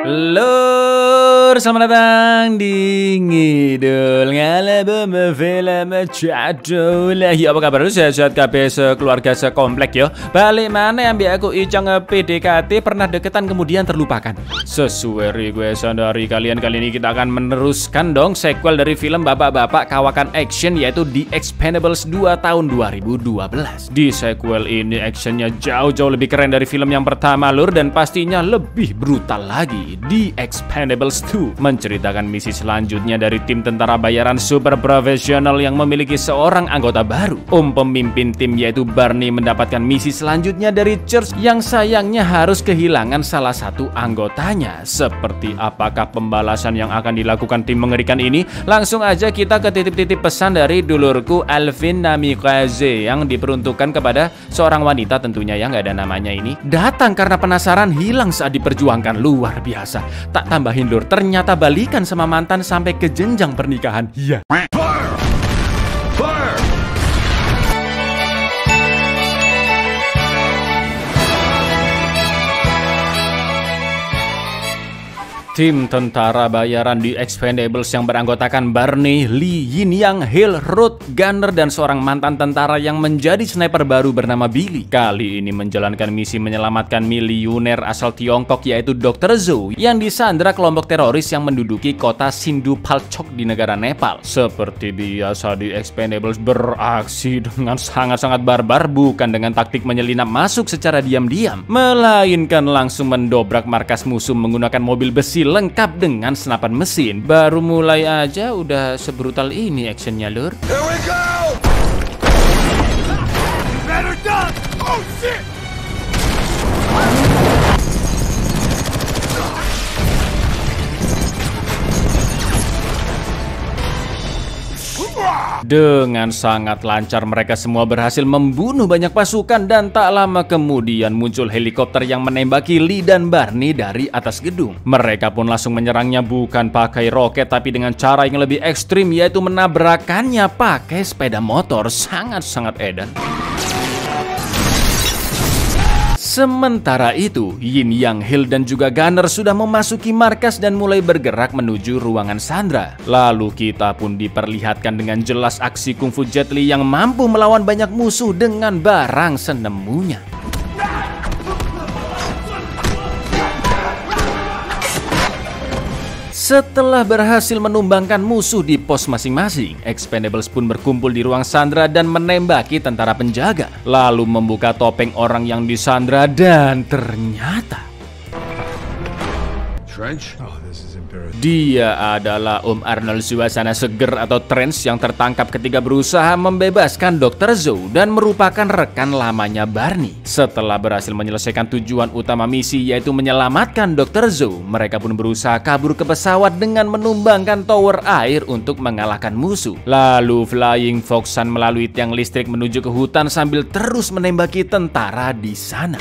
Lur, selamat datang di Ngidul Ngalabem Film Jadul. Ya apa kabar lu, sehat-sehat kabeh sekeluarga sekomplek yo. Balik mana yang biar aku icang PDKT pernah deketan kemudian terlupakan. Sesuai request dari kalian, kali ini kita akan meneruskan dong sequel dari film bapak-bapak kawakan action, yaitu The Expendables 2 tahun 2012. Di sequel ini actionnya jauh-jauh lebih keren dari film yang pertama lur, dan pastinya lebih brutal lagi. The Expendables 2 menceritakan misi selanjutnya dari tim tentara bayaran super profesional yang memiliki seorang anggota baru. Pemimpin tim yaitu Barney mendapatkan misi selanjutnya dari Church yang sayangnya harus kehilangan salah satu anggotanya. Seperti apakah pembalasan yang akan dilakukan tim mengerikan ini? Langsung aja kita ke titip-titip pesan dari dulurku Alvin Namikaze yang diperuntukkan kepada seorang wanita tentunya yang nggak ada namanya ini. Datang karena penasaran, hilang saat diperjuangkan. Luar biasa. Tak tambahin lur, ternyata balikan sama mantan sampai ke jenjang pernikahan. Iya. Tim tentara bayaran di Expendables yang beranggotakan Barney, Lee, Yin Yang, Hill, Ruth, Gunner, dan seorang mantan tentara yang menjadi sniper baru bernama Billy. Kali ini menjalankan misi menyelamatkan milioner asal Tiongkok yaitu Dr. Zhou yang disandra kelompok teroris yang menduduki kota Sindupalchok di negara Nepal. Seperti biasa di Expendables beraksi dengan sangat-sangat barbar, bukan dengan taktik menyelinap masuk secara diam-diam, melainkan langsung mendobrak markas musuh menggunakan mobil besi lengkap dengan senapan mesin. Baru mulai aja udah sebrutal ini actionnya lur. Here we go! Better duck! Oh shit! Dengan sangat lancar mereka semua berhasil membunuh banyak pasukan, dan tak lama kemudian muncul helikopter yang menembaki Lee dan Barney dari atas gedung. Mereka pun langsung menyerangnya bukan pakai roket tapi dengan cara yang lebih ekstrim, yaitu menabrakannya pakai sepeda motor. Sangat-sangat edan. Sementara itu, Yin Yang, Hill, dan juga Gunner sudah memasuki markas dan mulai bergerak menuju ruangan Sandra. Lalu kita pun diperlihatkan dengan jelas aksi kungfu Jet Li yang mampu melawan banyak musuh dengan barang senemunya. Setelah berhasil menumbangkan musuh di pos masing-masing, Expendables pun berkumpul di ruang Sandra dan menembaki tentara penjaga. Lalu membuka topeng orang yang disandra dan ternyata Trench? Dia adalah Om Arnold Suasana Seger atau Trench yang tertangkap ketika berusaha membebaskan Dr. Zhou dan merupakan rekan lamanya Barney. Setelah berhasil menyelesaikan tujuan utama misi yaitu menyelamatkan Dr. Zhou, mereka pun berusaha kabur ke pesawat dengan menumbangkan tower air untuk mengalahkan musuh. Lalu Flying Foxan melalui tiang listrik menuju ke hutan sambil terus menembaki tentara di sana.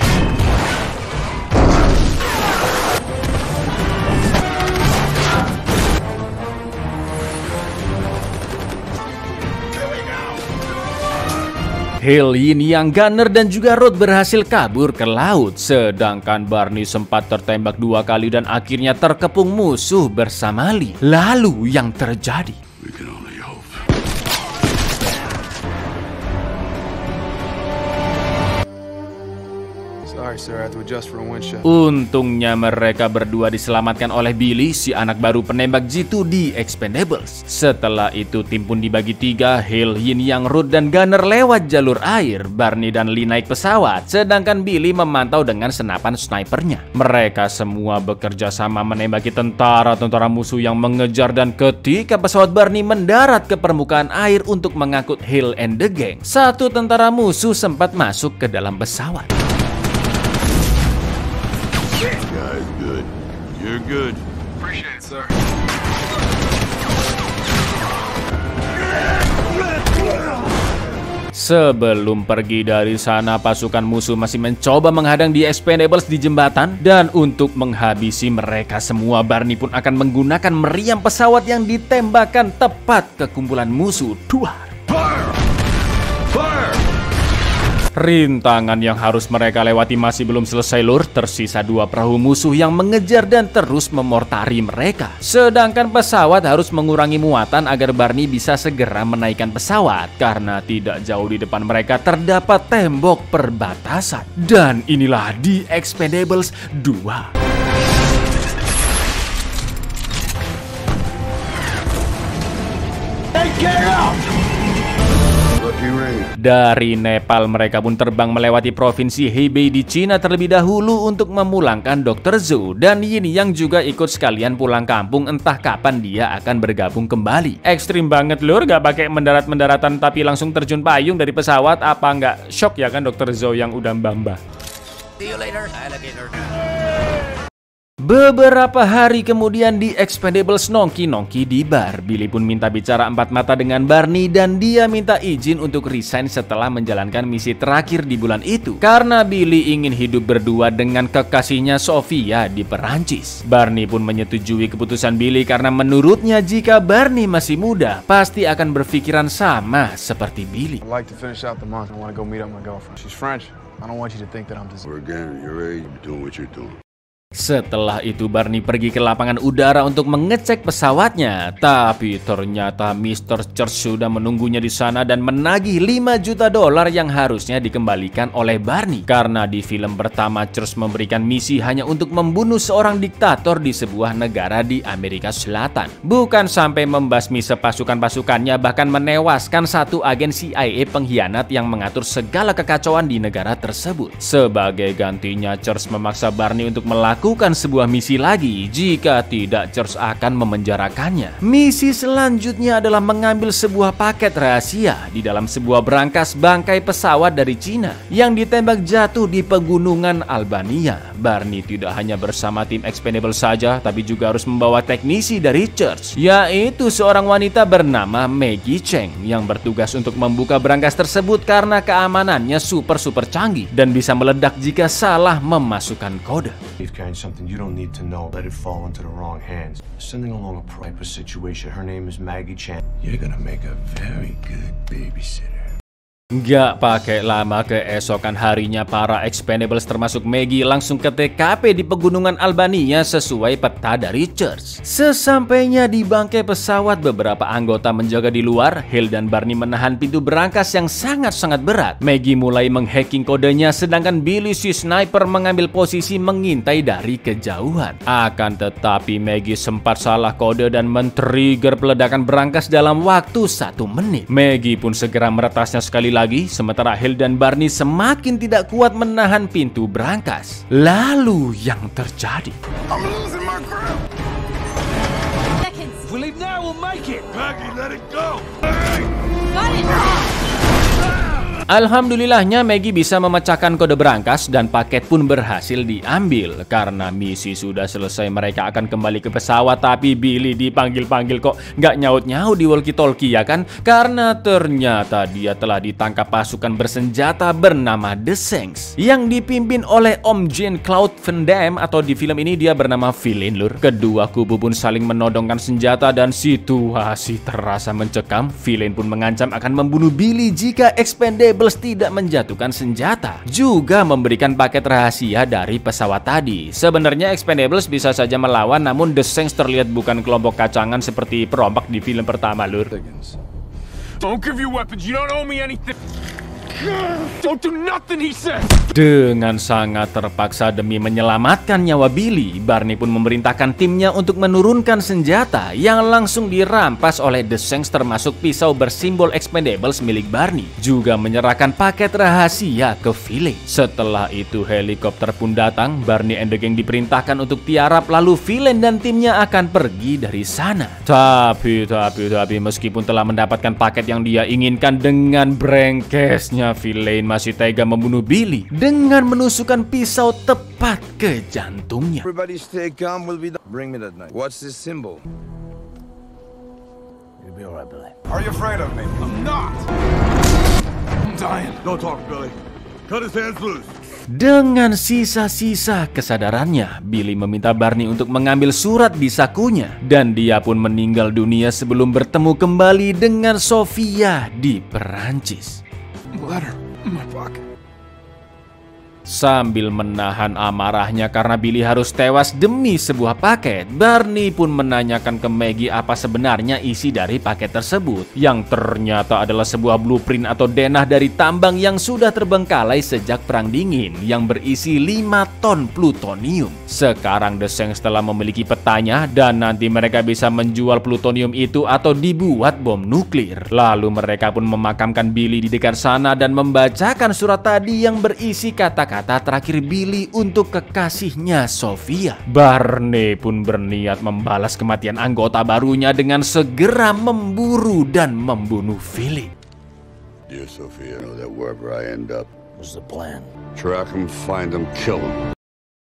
Hill, Yin Yang, Gunner, dan juga Ruth berhasil kabur ke laut, sedangkan Barney sempat tertembak 2 kali dan akhirnya terkepung musuh bersama Lee. Lalu yang terjadi? Untungnya mereka berdua diselamatkan oleh Billy, si anak baru penembak jitu di Expendables. Setelah itu tim pun dibagi 3, Hill, Yin Yang, Ruth, dan Gunner lewat jalur air. Barney dan Lee naik pesawat, sedangkan Billy memantau dengan senapan snipernya. Mereka semua bekerja sama menembaki tentara-tentara musuh yang mengejar, dan ketika pesawat Barney mendarat ke permukaan air untuk mengangkut Hill and the gang, satu tentara musuh sempat masuk ke dalam pesawat. Guy's good. You're good. Appreciate it, sir. Sebelum pergi dari sana, pasukan musuh masih mencoba menghadang The Expendables di jembatan, dan untuk menghabisi mereka semua, Barney pun akan menggunakan meriam pesawat yang ditembakkan tepat ke kumpulan musuh. Duar. Fire! Fire! Rintangan yang harus mereka lewati masih belum selesai lur. Tersisa 2 perahu musuh yang mengejar dan terus memortari mereka. Sedangkan pesawat harus mengurangi muatan agar Barney bisa segera menaikkan pesawat. Karena tidak jauh di depan mereka terdapat tembok perbatasan. Dan inilah The Expendables 2. Dari Nepal mereka pun terbang melewati provinsi Hebei di Cina terlebih dahulu untuk memulangkan Dr. Zhou. Dan Yin Yang juga ikut sekalian pulang kampung, entah kapan dia akan bergabung kembali. Ekstrim banget lur, gak pakai mendarat-mendaratan tapi langsung terjun payung dari pesawat. Apa nggak shock ya kan Dr. Zhou yang udah mbah-mbah. See you later, alligator. Beberapa hari kemudian di Expendables nongki-nongki di bar. Billy pun minta bicara 4 mata dengan Barney dan dia minta izin untuk resign setelah menjalankan misi terakhir di bulan itu. Karena Billy ingin hidup berdua dengan kekasihnya Sofia di Perancis. Barney pun menyetujui keputusan Billy karena menurutnya jika Barney masih muda, pasti akan berpikiran sama seperti Billy. I'd like to finish out the month. I want to go meet up my girlfriend. She's French. I don't want you to think that I'm just... Again, you're age, doing what you're doing. Setelah itu Barney pergi ke lapangan udara untuk mengecek pesawatnya. Tapi ternyata Mr. Church sudah menunggunya di sana dan menagih $5 juta yang harusnya dikembalikan oleh Barney. Karena di film pertama Church memberikan misi hanya untuk membunuh seorang diktator di sebuah negara di Amerika Selatan. Bukan sampai membasmi sepasukan-pasukannya, bahkan menewaskan 1 agen CIA pengkhianat yang mengatur segala kekacauan di negara tersebut. Sebagai gantinya Church memaksa Barney untuk melakukan sebuah misi lagi. Jika tidak, Church akan memenjarakannya. Misi selanjutnya adalah mengambil sebuah paket rahasia di dalam sebuah berangkas bangkai pesawat dari Cina yang ditembak jatuh di pegunungan Albania. Barney tidak hanya bersama tim Expendable saja, tapi juga harus membawa teknisi dari Church, yaitu seorang wanita bernama Maggie Cheng yang bertugas untuk membuka berangkas tersebut karena keamanannya super canggih dan bisa meledak jika salah memasukkan kode. Something you don't need to know. Let it fall into the wrong hands. Sending along a private situation. Her name is Maggie Chan. You're gonna make a very good babysitter. Gak pakai lama, keesokan harinya para Expendables termasuk Maggie langsung ke TKP di pegunungan Albania sesuai peta dari Church. Sesampainya di bangkai pesawat, beberapa anggota menjaga di luar. Hill dan Barney menahan pintu berangkas yang sangat berat. Maggie mulai menghacking kodenya, sedangkan Billy si sniper mengambil posisi mengintai dari kejauhan. Akan tetapi Maggie sempat salah kode dan men-trigger peledakan berangkas dalam waktu 1 menit. Maggie pun segera meretasnya sekali lagi, sementara Hill dan Barney semakin tidak kuat menahan pintu berangkas. Lalu yang terjadi, I'm losing my grip. Seconds. We leave now, we'll make it. Maggie, let it go. Got it. alhamdulillahnya Maggie bisa memecahkan kode berangkas dan paket pun berhasil diambil. Karena misi sudah selesai, mereka akan kembali ke pesawat. Tapi Billy dipanggil-panggil kok nggak nyaut-nyaut di walkie-talkie ya kan? Karena ternyata dia telah ditangkap pasukan bersenjata bernama The Saints yang dipimpin oleh Om Jean-Claude Van Damme, atau di film ini dia bernama Villain lur. Kedua kubu pun saling menodongkan senjata dan situasi terasa mencekam. Villain pun mengancam akan membunuh Billy jika Expendables tidak menjatuhkan senjata, juga memberikan paket rahasia dari pesawat tadi. Sebenarnya Expendables bisa saja melawan, namun The Saints terlihat bukan kelompok kacangan seperti perompak di film pertama lur. Don't give your weapons, you don't owe me anything. Don't do nothing, he said. Dengan sangat terpaksa demi menyelamatkan nyawa Billy, Barney pun memerintahkan timnya untuk menurunkan senjata yang langsung dirampas oleh The Saints, termasuk pisau bersimbol Expendables milik Barney, juga menyerahkan paket rahasia ke Villain. Setelah itu helikopter pun datang. Barney and the gang diperintahkan untuk tiarap, lalu Villain dan timnya akan pergi dari sana. Tapi meskipun telah mendapatkan paket yang dia inginkan, dengan brengkesnya Villain masih tega membunuh Billy dengan menusukkan pisau tepat ke jantungnya. Everybody stay calm, we'll be done. Bring me that knife. What's this symbol? You'll be alright, Billy. Are you afraid of me? I'm not. I'm dying. Don't talk, Billy. Cut his hands loose. Dengan sisa-sisa kesadarannya, Billy meminta Barney untuk mengambil surat di sakunya, dan dia pun meninggal dunia sebelum bertemu kembali dengan Sofia di Perancis. Letter in my pocket. Sambil menahan amarahnya karena Billy harus tewas demi sebuah paket, Barney pun menanyakan ke Maggie apa sebenarnya isi dari paket tersebut, yang ternyata adalah sebuah blueprint atau denah dari tambang yang sudah terbengkalai sejak Perang Dingin yang berisi 5 ton plutonium. Sekarang The Saints telah memiliki petanya dan nanti mereka bisa menjual plutonium itu atau dibuat bom nuklir. Lalu mereka pun memakamkan Billy di dekat sana dan membacakan surat tadi yang berisi kata-kata terakhir Billy untuk kekasihnya Sofia. Barney pun berniat membalas kematian anggota barunya dengan segera memburu dan membunuh Philip. Dear Sophia, know that wherever I end up, what's the plan? Track him, find him, kill him.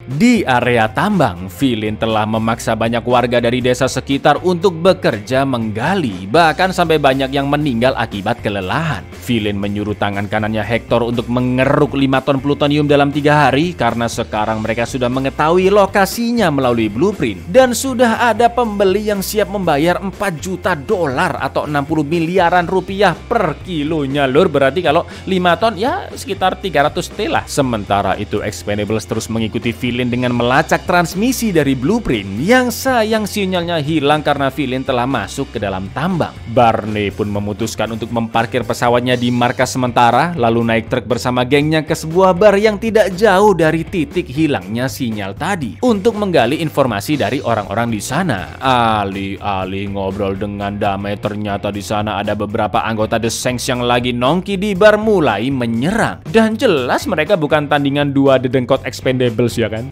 Di area tambang, Philin telah memaksa banyak warga dari desa sekitar untuk bekerja menggali, bahkan sampai banyak yang meninggal akibat kelelahan. Philin menyuruh tangan kanannya Hector untuk mengeruk 5 ton plutonium dalam 3 hari karena sekarang mereka sudah mengetahui lokasinya melalui blueprint dan sudah ada pembeli yang siap membayar 4 juta dolar atau 60 miliaran rupiah per kilonya, lur. Berarti kalau 5 ton ya sekitar 300 T lah. Sementara itu Expendables terus mengikuti Philin dengan melacak transmisi dari blueprint yang sayang sinyalnya hilang karena Philin telah masuk ke dalam tambang. Barney pun memutuskan untuk memparkir pesawatnya di markas sementara lalu naik truk bersama gengnya ke sebuah bar yang tidak jauh dari titik hilangnya sinyal tadi untuk menggali informasi dari orang-orang di sana. Alih-alih ngobrol dengan damai, ternyata di sana ada beberapa anggota The Saints yang lagi nongki di bar mulai menyerang. Dan jelas mereka bukan tandingan 2 dedengkot Expendables ya kan?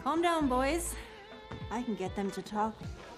Calm down, boys. I can get them to talk.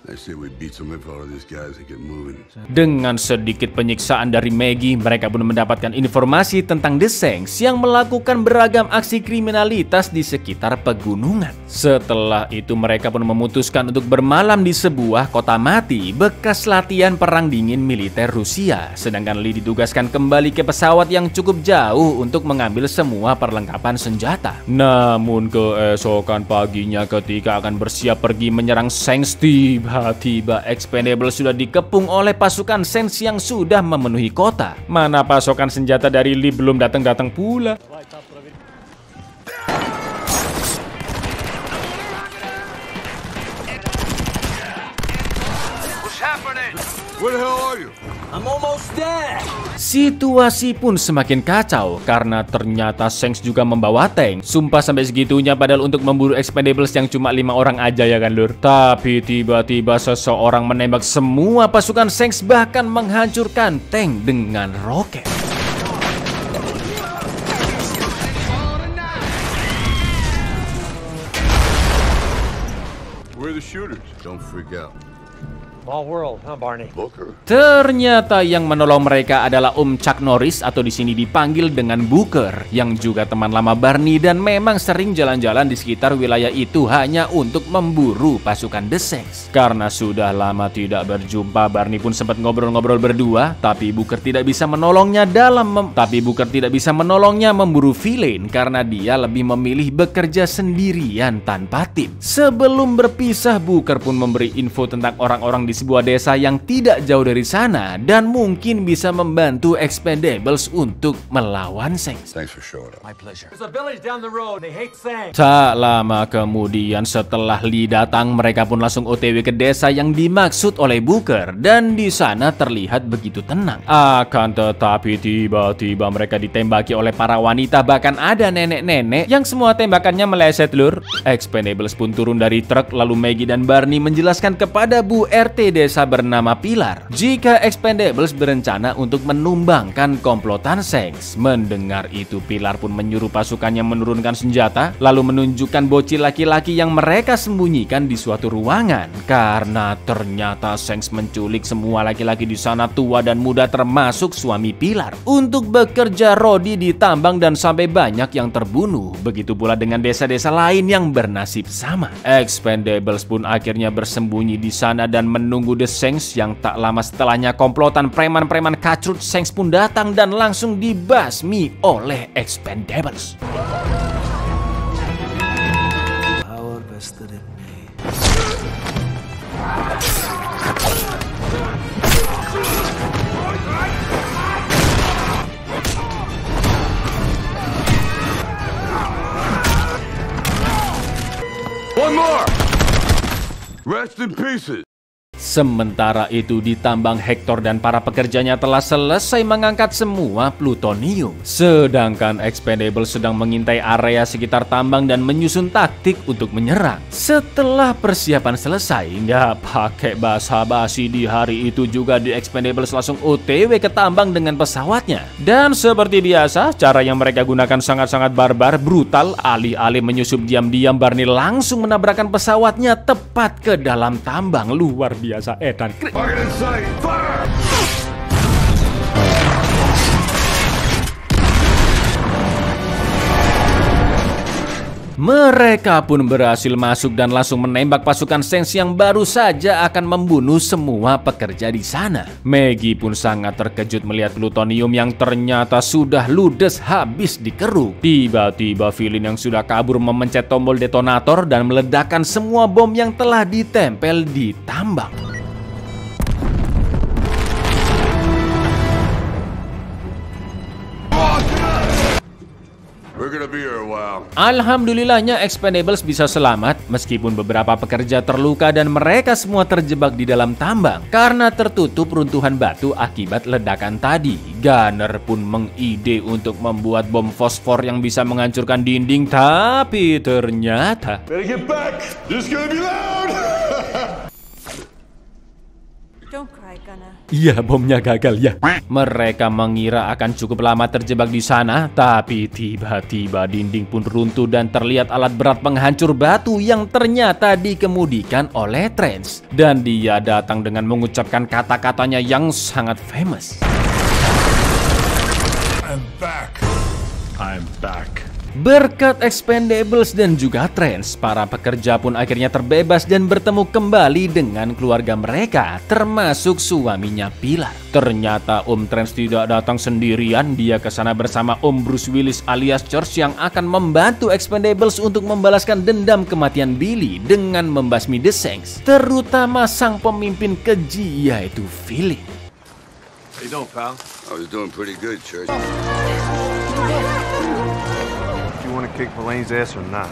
I say we beat some info out of these guys and get moving. Dengan sedikit penyiksaan dari Maggie, mereka pun mendapatkan informasi tentang The Saints yang melakukan beragam aksi kriminalitas di sekitar pegunungan. Setelah itu mereka pun memutuskan untuk bermalam di sebuah kota mati bekas latihan perang dingin militer Rusia. Sedangkan Lee ditugaskan kembali ke pesawat yang cukup jauh untuk mengambil semua perlengkapan senjata. Namun keesokan paginya ketika akan bersiap pergi menyerang Saints, tiba-tiba Expendables sudah dikepung oleh pasukan Saints yang sudah memenuhi kota. Mana pasokan senjata dari Lee belum datang-datang pula. Where the hell are you? I'm almost there. Situasi pun semakin kacau karena ternyata Saints juga membawa tank. Sumpah sampai segitunya padahal untuk memburu Expendables yang cuma 5 orang aja ya kan lur. Tapi tiba-tiba seseorang menembak semua pasukan Saints bahkan menghancurkan tank dengan roket. Where are the shooters? Don't freak out. Small world, huh, Barney? Booker. Ternyata yang menolong mereka adalah Chuck Norris atau di sini dipanggil dengan Booker, yang juga teman lama Barney dan memang sering jalan-jalan di sekitar wilayah itu hanya untuk memburu pasukan The Saints. Karena sudah lama tidak berjumpa, Barney pun sempat ngobrol-ngobrol berdua, tapi Booker tidak bisa menolongnya memburu Philin karena dia lebih memilih bekerja sendirian tanpa tim. Sebelum berpisah, Booker pun memberi info tentang orang-orang di sebuah desa yang tidak jauh dari sana dan mungkin bisa membantu Expendables untuk melawan Saints. Thanks for showing up. My pleasure. There's a village down the road. They hate Saints. Tak lama kemudian setelah Lee datang, mereka pun langsung OTW ke desa yang dimaksud oleh Booker dan di sana terlihat begitu tenang. Akan tetapi tiba-tiba mereka ditembaki oleh para wanita, bahkan ada nenek-nenek yang semua tembakannya meleset lur. Expendables pun turun dari truk lalu Maggie dan Barney menjelaskan kepada Bu RT desa bernama Pilar jika Expendables berencana untuk menumbangkan komplotan Saints. Mendengar itu, Pilar pun menyuruh pasukannya menurunkan senjata lalu menunjukkan bocil laki-laki yang mereka sembunyikan di suatu ruangan karena ternyata Saints menculik semua laki-laki di sana, tua dan muda termasuk suami Pilar, untuk bekerja rodi di tambang dan sampai banyak yang terbunuh. Begitu pula dengan desa-desa lain yang bernasib sama. Expendables pun akhirnya bersembunyi di sana dan menunggu The Saints yang tak lama setelahnya komplotan preman-preman kacrut Saints pun datang dan langsung dibasmi oleh Expendables. Power vested in me. One more! Rest in pieces. Sementara itu di tambang Hector dan para pekerjanya telah selesai mengangkat semua plutonium. Sedangkan Expendables sedang mengintai area sekitar tambang dan menyusun taktik untuk menyerang. Setelah persiapan selesai, nggak pakai basa-basi di hari itu juga di Expendables langsung OTW ke tambang dengan pesawatnya. Dan seperti biasa, cara yang mereka gunakan sangat-sangat barbar, brutal. Alih-alih menyusup diam-diam, Barney langsung menabrakkan pesawatnya tepat ke dalam tambang. Luar biasa edan. Target in sight. Fire! Mereka pun berhasil masuk dan langsung menembak pasukan Sengs yang baru saja akan membunuh semua pekerja di sana. Maggie pun sangat terkejut melihat plutonium yang ternyata sudah ludes habis dikeruk. Tiba-tiba Philin yang sudah kabur memencet tombol detonator dan meledakkan semua bom yang telah ditempel di tambang. We're gonna be here a while. Alhamdulillahnya Expendables bisa selamat meskipun beberapa pekerja terluka dan mereka semua terjebak di dalam tambang karena tertutup runtuhan batu akibat ledakan tadi. Gunner pun mengide untuk membuat bom fosfor yang bisa menghancurkan dinding, tapi ternyata Better get back. This is gonna be loud. Don't cry, Gunner. iya, bomnya gagal ya. Mereka mengira akan cukup lama terjebak di sana, tapi tiba-tiba dinding pun runtuh dan terlihat alat berat penghancur batu yang ternyata dikemudikan oleh Trance. Dan dia datang dengan mengucapkan kata-katanya yang sangat famous. I'm back. I'm back. Berkat Expendables dan juga Trance, para pekerja pun akhirnya terbebas dan bertemu kembali dengan keluarga mereka, termasuk suaminya Pilar. Ternyata Om Trance tidak datang sendirian, dia ke sana bersama Om Bruce Willis alias George yang akan membantu Expendables untuk membalaskan dendam kematian Billy dengan membasmi The Sengs, terutama sang pemimpin keji yaitu Philin. How you doing, pal? I was doing pretty good, Church. You want to kick Elaine's ass or not?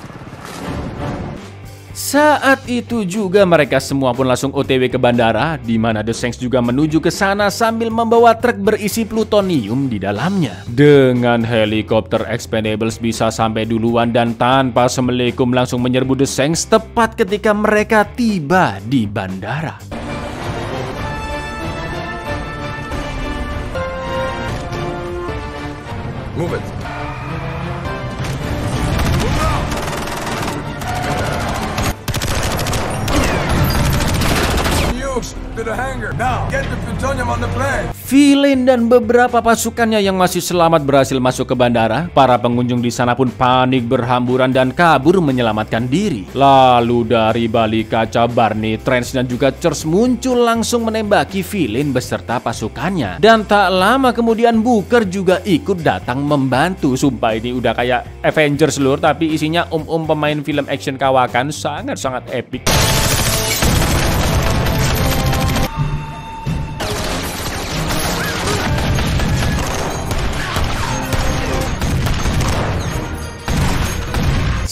Saat itu juga mereka semua pun langsung OTW ke bandara, di mana The Sengs juga menuju ke sana sambil membawa truk berisi plutonium di dalamnya. Dengan helikopter, Expendables bisa sampai duluan dan tanpa assalamualaikum langsung menyerbu The Sengs tepat ketika mereka tiba di bandara. Move it. To the hangar. Now, get the plutonium on the plane. Philin dan beberapa pasukannya yang masih selamat berhasil masuk ke bandara. Para pengunjung di sana pun panik berhamburan dan kabur menyelamatkan diri. Lalu dari balik kaca, Barney, Trance dan juga George muncul langsung menembaki Philin beserta pasukannya. Dan tak lama kemudian Booker juga ikut datang membantu. Sumpah ini udah kayak Avengers lur, tapi isinya pemain film action kawakan, sangat-sangat epic.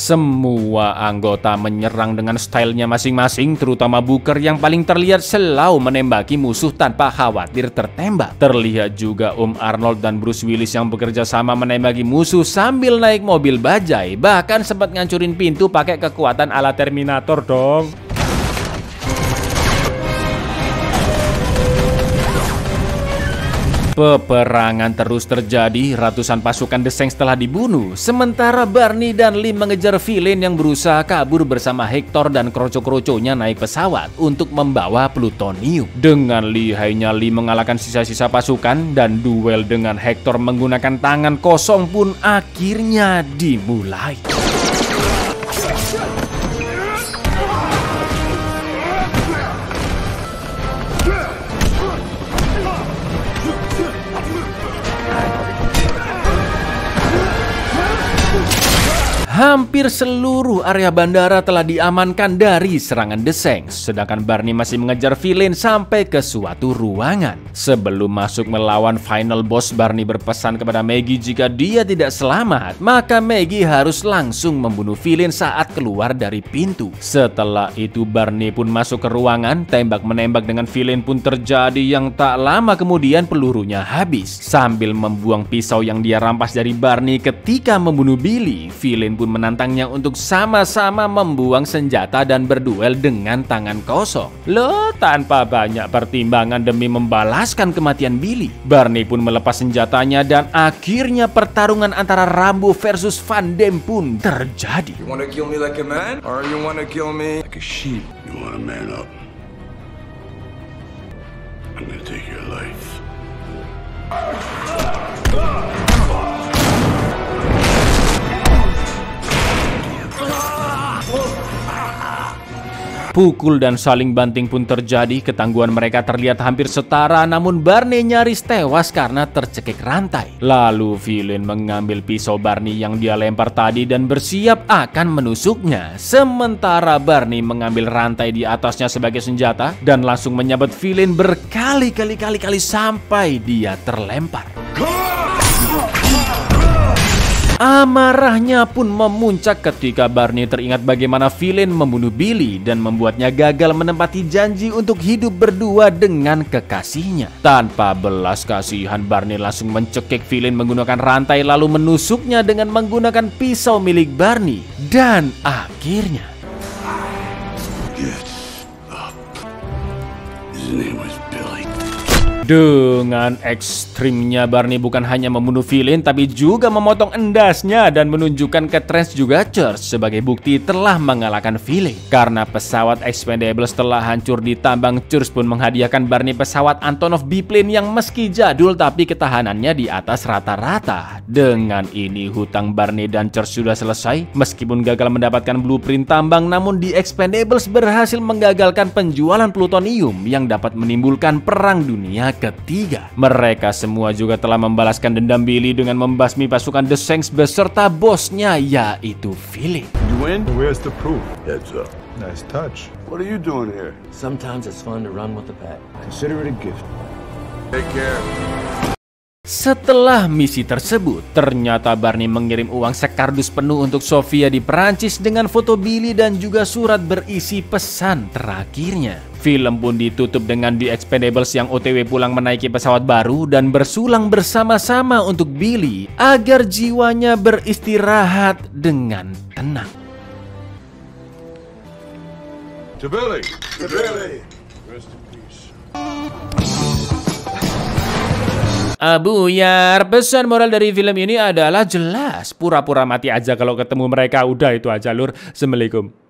Semua anggota menyerang dengan stylenya masing-masing, terutama Booker yang paling terlihat selalu menembaki musuh tanpa khawatir tertembak. Terlihat juga Om Arnold dan Bruce Willis yang bekerja sama menembaki musuh sambil naik mobil bajai, bahkan sempat ngancurin pintu pakai kekuatan ala Terminator dong. Peperangan terus terjadi, ratusan pasukan The Sengs telah dibunuh, sementara Barney dan Lee mengejar Philin yang berusaha kabur bersama Hector dan kroco-kroconya naik pesawat untuk membawa plutonium. Dengan lihainya Lee mengalahkan sisa-sisa pasukan dan duel dengan Hector menggunakan tangan kosong pun akhirnya dimulai. hampir seluruh area bandara telah diamankan dari serangan The Shanks, sedangkan Barney masih mengejar villain sampai ke suatu ruangan. Sebelum masuk melawan final boss, Barney berpesan kepada Maggie jika dia tidak selamat, maka Maggie harus langsung membunuh villain saat keluar dari pintu. Setelah itu Barney pun masuk ke ruangan, tembak-menembak dengan villain pun terjadi yang tak lama kemudian pelurunya habis. Sambil membuang pisau yang dia rampas dari Barney ketika membunuh Billy, villain pun menantangnya untuk sama-sama membuang senjata dan berduel dengan tangan kosong. Loh, tanpa banyak pertimbangan demi membalaskan kematian Billy, Barney pun melepas senjatanya dan akhirnya pertarungan antara Rambo versus Van Damme pun terjadi. You wanna kill me like a man, or you wanna kill me like a sheep? You wanna man up? I'm gonna take your life. Pukul dan saling banting pun terjadi. Ketangguhan mereka terlihat hampir setara, namun Barney nyaris tewas karena tercekik rantai. Lalu villain mengambil pisau Barney yang dia lempar tadi dan bersiap akan menusuknya. Sementara Barney mengambil rantai di atasnya sebagai senjata dan langsung menyabet villain berkali-kali sampai dia terlempar. Amarahnya pun memuncak ketika Barney teringat bagaimana villain membunuh Billy dan membuatnya gagal menepati janji untuk hidup berdua dengan kekasihnya. Tanpa belas kasihan, Barney langsung mencekik villain menggunakan rantai lalu menusuknya dengan menggunakan pisau milik Barney. Dan akhirnya Get up. His name was Billy. dengan ekstrimnya Barney bukan hanya membunuh villain tapi juga memotong endasnya dan menunjukkan ke Trans juga Church sebagai bukti telah mengalahkan villain. Karena pesawat Expendables telah hancur ditambang, Church pun menghadiahkan Barney pesawat Antonov biplane yang meski jadul tapi ketahanannya di atas rata-rata. Dengan ini hutang Barney dan Church sudah selesai. Meskipun gagal mendapatkan blueprint tambang, namun The Expendables berhasil menggagalkan penjualan plutonium yang dapat menimbulkan perang dunia ketiga. Mereka semua juga telah membalaskan dendam Billy dengan membasmi pasukan The Shanks beserta bosnya yaitu villain. You win? Where's the proof? Heads up. Nice touch. What are you doing here? Sometimes it's fun to run with the pack. Consider it a gift. Take care. Setelah misi tersebut, ternyata Barney mengirim uang sekardus penuh untuk Sofia di Perancis dengan foto Billy dan juga surat berisi pesan terakhirnya. Film pun ditutup dengan The Expendables yang OTW pulang menaiki pesawat baru dan bersulang bersama-sama untuk Billy agar jiwanya beristirahat dengan tenang. To Billy. To Billy. Buyar, pesan moral dari film ini adalah jelas. Pura-pura mati aja kalau ketemu mereka, udah itu aja lur. Assalamualaikum.